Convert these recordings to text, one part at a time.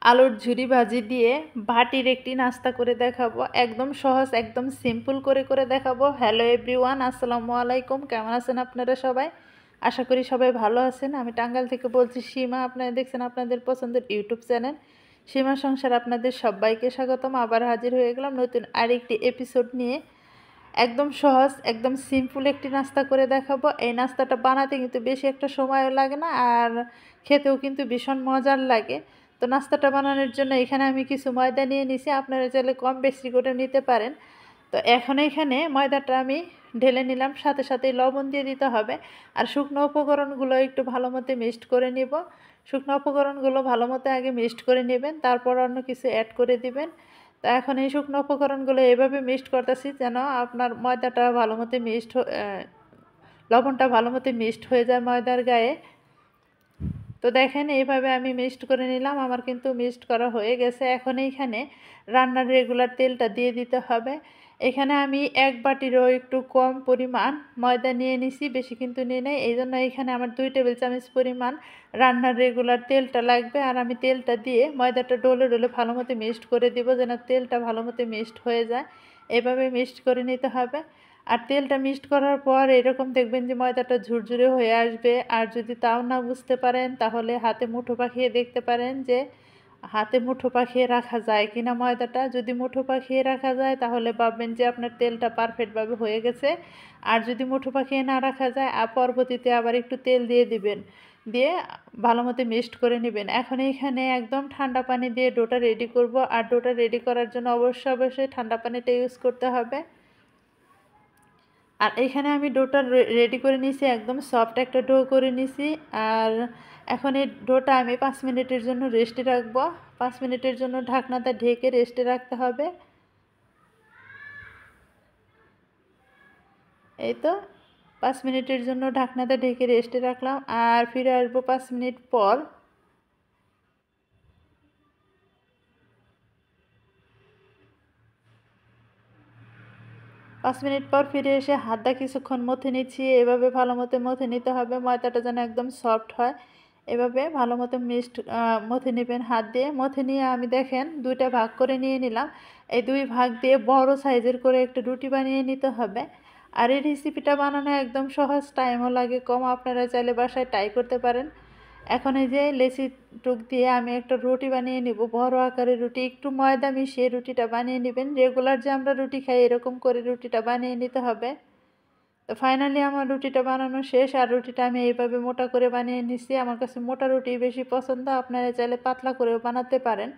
আলুর ঝুরি ভাজি দিয়ে ভাটির একটি নাস্তা করে দেখাবো। একদম সহজ, একদম সিম্পল করে দেখাবো। হ্যালো এভরিওয়ান, আসসালামু আলাইকুম। কেমন আছেন আপনারা সবাই? আশা করি সবাই ভালো আছেন। আমি টাঙ্গাইল থেকে বলছি সীমা। আপনারা দেখছেন আপনাদের পছন্দের ইউটিউব চ্যানেল সীমা সংসার। আপনাদের সবাইকে স্বাগতম। আবার হাজির হয়ে গেলাম নতুন আরেকটি এপিসোড নিয়ে। একদম সহজ, একদম সিম্পল একটি নাস্তা করে দেখাবো। এই নাস্তাটা বানাতে কিন্তু বেশি একটা সময়ও লাগে না, আর খেতেও কিন্তু ভীষণ মজার লাগে। তো নাস্তাটা বানানোর জন্য এখানে আমি কিছু ময়দা নিয়ে নিছি। আপনারা চাইলে কম বেশি করে নিতে পারেন। তো এখন এখানে ময়দাটা আমি ঢেলে নিলাম, সাথে সাথে লবণ দিয়ে দিতে হবে। আর শুকনো উপকরণগুলো একটু ভালো মতো মিক্সড করে নিব। শুকনো উপকরণগুলো ভালো মতো আগে মিক্সড করে নেবেন, তারপর অন্য কিছু অ্যাড করে দিবেন। তো এখন এই শুকনো উপকরণগুলো এভাবে মিক্সড করতেছি যেন আপনার ময়দাটা ভালো মতো লবণটা ভালো মতো মিক্সড হয়ে যায় ময়দার গায়ে। তো দেখেন এইভাবে আমি মিক্সড করে নিলাম। আমার কিন্তু মিক্সড করা হয়ে গেছে। এখন এইখানে রান্নার রেগুলার তেলটা দিয়ে দিতে হবে। এখানে আমি এক বাটিরও একটু কম পরিমাণ ময়দা নিয়ে নিছি, বেশি কিন্তু নিয়ে নেই। এই জন্য এখানে আমার 2 টেবিল চামচ পরিমাণ রান্নার রেগুলার তেলটা লাগবে। আর আমি তেলটা দিয়ে ময়দাটা ডলে ডলে ভালো মতো মিক্সড করে দিব যেন তেলটা ভালো মতো মিক্সড হয়ে যায়। এভাবে মিক্সড করে নিতে হবে। আর তেলটা মিক্সড করার পর এরকম দেখবেন যে ময়দাটা ঝুরঝুরে হয়ে আসবে। আর যদি তাও না বুঝতে পারেন তাহলে হাতে মুঠো পাকিয়ে দেখতে পারেন যে হাতে মুঠো পাকিয়ে রাখা যায় কিনা ময়দাটা। যদি মুঠো পাকিয়ে রাখা যায় তাহলে ভাববেন যে আপনার তেলটা পারফেক্টভাবে হয়ে গেছে। আর যদি মুঠো পাকিয়ে না রাখা যায় পরবর্তীতে আবার একটু তেল দিয়ে দিবেন, দিয়ে ভালো মতো মিক্সড করে নেবেন। এখন এইখানে একদম ঠান্ডা পানি দিয়ে ডোটা রেডি করব। আর ডোটা রেডি করার জন্য অবশ্যই ঠান্ডা পানিটা ইউজ করতে হবে। আর এখানে আমি ডোটা রেডি করে নিয়েছি, একদম সফট একটা ডো করে নিয়েছি। আর এখন এই ডোটা আমি 5 মিনিটের জন্য রেস্টে রাখবো। 5 মিনিটের জন্য ঢাকনাটা ঢেকে রেস্টে রাখতে হবে। এই তো 5 মিনিটের জন্য ঢাকনাটা ঢেকে রেস্টে রাখলাম। আর ফিরে আসবো 5 মিনিট পর। 5 মিনিট পর ফিরে এসে হাতটা কিছুক্ষণ মথে নিচ্ছি। এভাবে ভালো মতো মথে নিতে হবে, ময়দাটা যেন একদম সফট হয়। এভাবে ভালো মতো মথে নেবেন হাত দিয়ে। মথে নিয়ে আমি দেখেন 2টা ভাগ করে নিয়ে নিলাম। এই 2 ভাগ দিয়ে বড় সাইজের করে একটা রুটি বানিয়ে নিতে হবে। আর এই রেসিপিটা বানানো একদম সহজ, টাইমও লাগে কম। আপনারা চাইলে বাসায় ট্রাই করতে পারেন। এখন এই যে লেচি টুক দিয়ে আমি একটা রুটি বানিয়ে নিব, বড় আকারের রুটি। একটু ময়দা মিশিয়ে রুটিটা বানিয়ে নেবেন। রেগুলার যে আমরা রুটি খাই এরকম করে রুটিটা বানিয়ে নিতে হবে। তো ফাইনালি আমার রুটিটা বানানো শেষ। আর রুটিটা আমি এইভাবে মোটা করে বানিয়ে নিছি। আমার কাছে মোটা রুটি বেশি পছন্দ, আপনারা চাইলে পাতলা করেও বানাতে পারেন।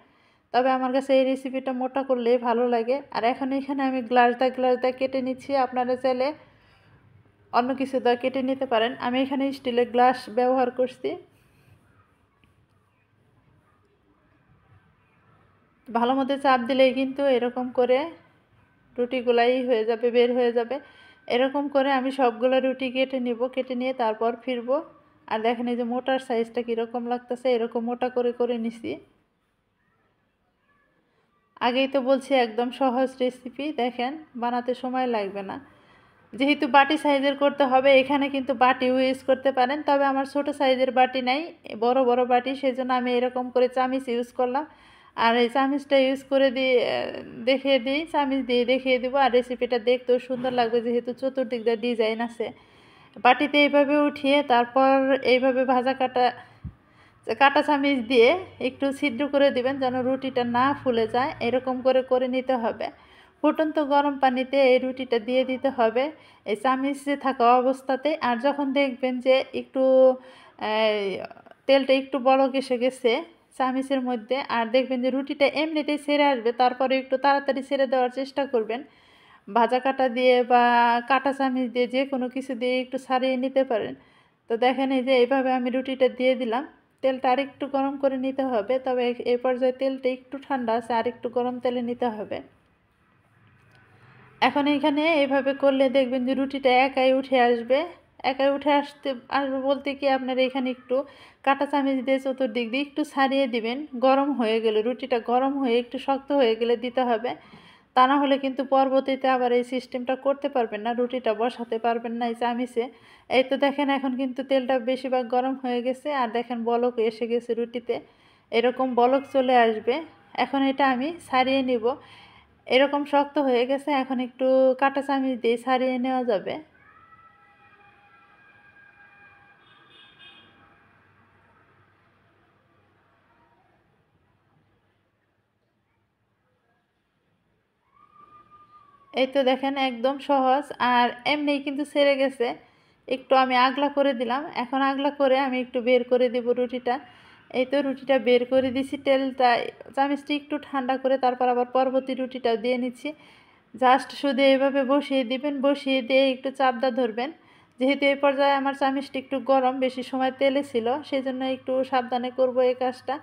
তবে আমার কাছে এই রেসিপিটা মোটা করলেই ভালো লাগে। আর এখন এখানে আমি গ্লাস দা কেটে নিচ্ছি। আপনারা চাইলে অন্য কিছু দা কেটে নিতে পারেন। আমি এখানে স্টিলের গ্লাস ব্যবহার করছি। ভালো মতো চাপ দিলেই কিন্তু এরকম করে রুটিগুলাই হয়ে যাবে, বের হয়ে যাবে। এরকম করে আমি সবগুলো রুটি কেটে নিব। কেটে নিয়ে তারপর ফিরবো। আর দেখেন এই যে মোটার সাইজটা কীরকম লাগতেছে, এরকম মোটা করে নিছি। আগেই তো বলছি একদম সহজ রেসিপি, দেখেন বানাতে সময় লাগবে না। যেহেতু বাটি সাইজের করতে হবে এখানে কিন্তু বাটি ইউজ করতে পারেন। তবে আমার ছোট সাইজের বাটি নাই, বড় বড় বাটি, সেজন্য আমি এরকম করে চামিচ ইউজ করলাম। আর এই চামিচটা ইউজ করে দেখিয়ে দিই, চামিচ দিয়ে দেখিয়ে দিব। আর রেসিপিটা দেখতেও সুন্দর লাগবে যেহেতু চতুর্দিক দিয়ে ডিজাইন আছে। বাটিতে এইভাবে উঠিয়ে তারপর এইভাবে কাটা চামিচ দিয়ে একটু ছিদ্র করে দিবেন যেন রুটিটা না ফুলে যায়। এরকম করে নিতে হবে। ফুটন্ত গরম পানিতে এই রুটিটা দিয়ে দিতে হবে এই চামিচে থাকা অবস্থাতে। আর যখন দেখবেন যে একটু তেলটা একটু বড় এসে গেছে চামিচের মধ্যে, আর দেখবেন যে রুটিটা এমনিতেই ছেড়ে আসবে, তারপরে একটু তাড়াতাড়ি ছেড়ে দেওয়ার চেষ্টা করবেন। ভাজা কাটা দিয়ে বা কাটা চামিচ দিয়ে যে কোনো কিছু দিয়ে একটু ছাড়িয়ে নিতে পারেন। তো দেখেন এই যে এইভাবে আমি রুটিটা দিয়ে দিলাম। তেলটা আরেকটু গরম করে নিতে হবে, তবে এই পর্যায়ে তেলটা একটু ঠান্ডা আছে, আরেকটু গরম তেলে নিতে হবে। এখন এখানে এইভাবে করলে দেখবেন যে রুটিটা একাই উঠে আসবে। একাই উঠে আসবে বলতে কি আপনার এখানে একটু কাঁটা চামচ দিয়ে চতুর্দিক দিয়ে একটু ছাড়িয়ে দিবেন। গরম হয়ে গেলে রুটিটা গরম হয়ে একটু শক্ত হয়ে গেলে দিতে হবে। তা না হলে কিন্তু পরবর্তীতে আবার এই সিস্টেমটা করতে পারবেন না, রুটিটা বসাতে পারবেন না এই চামিচে। এই তো দেখেন এখন কিন্তু তেলটা বেশিরভাগ গরম হয়ে গেছে। আর দেখেন বলক এসে গেছে রুটিতে। এরকম বলক চলে আসবে। এখন এটা আমি ছাড়িয়ে নিব। এরকম শক্ত হয়ে গেছে, এখন একটু কাঁটা চামচ দিয়ে ছাড়িয়ে নেওয়া যাবে। এই তো দেখেন একদম সহজ, আর এমনিই কিন্তু ছেড়ে গেছে। একটু আমি আগলা করে দিলাম, এখন আগলা করে আমি একটু বের করে দিব রুটিটা। এই তো রুটিটা বের করে দিছি, তেলটা চামচটি একটু ঠান্ডা করে তারপর আবার পরবর্তী রুটিটাও দিয়ে নিচ্ছি। জাস্ট শুধু এইভাবে বসিয়ে দিবেন, বসিয়ে দিয়ে একটু চাপদা ধরবেন। যেহেতু এই পর্যায়ে আমার চামচটি একটু গরম, বেশি সময় তেলে ছিল, সেই জন্য একটু সাবধানে করব এই কাজটা।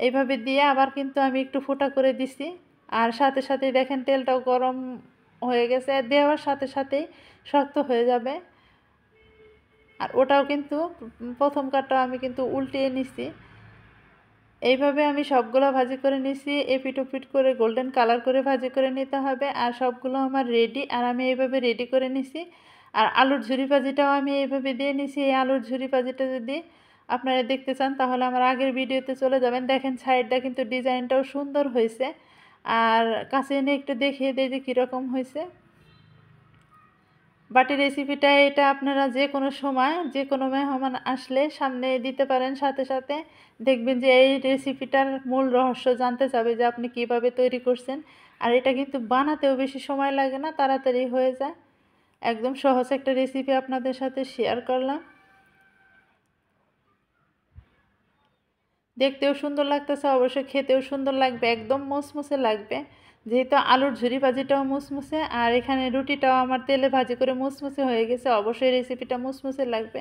এইভাবে দিয়ে আবার কিন্তু আমি একটু ফোঁটা করে দিছি, আর সাথে সাথে দেখেন তেলটাও গরম হয়ে গেছে, দেওয়ার সাথে সাথেই শক্ত হয়ে যাবে। আর ওটাও কিন্তু প্রথম কাটটা আমি কিন্তু উল্টিয়ে নিছি। এইভাবে আমি সবগুলো ভাজি করে নিছি, এপিট ওপিট করে গোল্ডেন কালার করে ভাজি করে নিতে হবে। আর সবগুলো আমার রেডি, আর আমি এইভাবে রেডি করে নিছি। আর আলুর ঝুরি ভাজিটাও আমি এইভাবে দিয়ে নিছি। এই আলুর ঝুরি ভাজিটা যদি আপনারা দেখতে চান তাহলে আমার আগের ভিডিওতে চলে যাবেন। দেখেন সাইডটা কিন্তু ডিজাইনটাও সুন্দর হয়েছে। আর কাছে এনে একটু দেখিয়ে দিই যে কীরকম হয়েছে। বাটি রেসিপিটা এটা আপনারা যে কোনো সময় যে কোনো মেহমান আসলে সামনে দিতে পারেন, সাথে সাথে দেখবেন যে এই রেসিপিটার মূল রহস্য জানতে চাবে যে আপনি কিভাবে তৈরি করছেন। আর এটা কিন্তু বানাতেও বেশি সময় লাগে না, তাড়াতাড়ি হয়ে যায়। একদম সহজ একটা রেসিপি আপনাদের সাথে শেয়ার করলাম। দেখতেও সুন্দর লাগতেছে, অবশ্যই খেতেও সুন্দর লাগবে, একদম মুসমুসে লাগবে। যেহেতু আলুর ঝুরি ভাজিটাও মুসমুসে, আর এখানে রুটিটাও আমার তেলে ভাজি করে মুসমুসে হয়ে গেছে, অবশ্যই রেসিপিটা মুসমুসে লাগবে।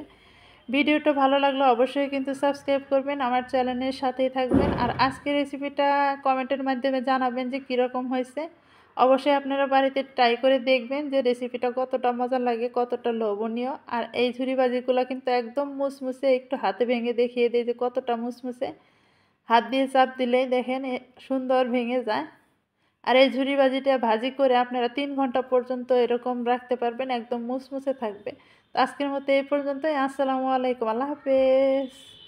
ভিডিওটা ভালো লাগলে অবশ্যই কিন্তু সাবস্ক্রাইব করবেন, আমার চ্যানেলের সাথেই থাকবেন। আর আজকের রেসিপিটা কমেন্টের মাধ্যমে জানাবেন যে কীরকম হয়েছে। অবশ্যই আপনারা বাড়িতে ট্রাই করে দেখবেন যে রেসিপিটা কতটা মজা লাগে, কতটা লোভনীয়। আর এই ঝুরি ভাজিগুলো কিন্তু একদম মুসমুসে, একটু হাতে ভেঙে দেখিয়ে দিই যে কতটা মুসমুসে। হাত দিয়ে চাপ দিলেই দেখেন সুন্দর ভেঙে যায়। আর এই ঝুরি ভাজিটা ভাজি করে আপনারা 3 ঘন্টা পর্যন্ত এরকম রাখতে পারবেন, একদম মুসমুসে থাকবে। তো আজকের মতো এই পর্যন্তই। আসসালামু আলাইকুম, আল্লাহ হাফেজ।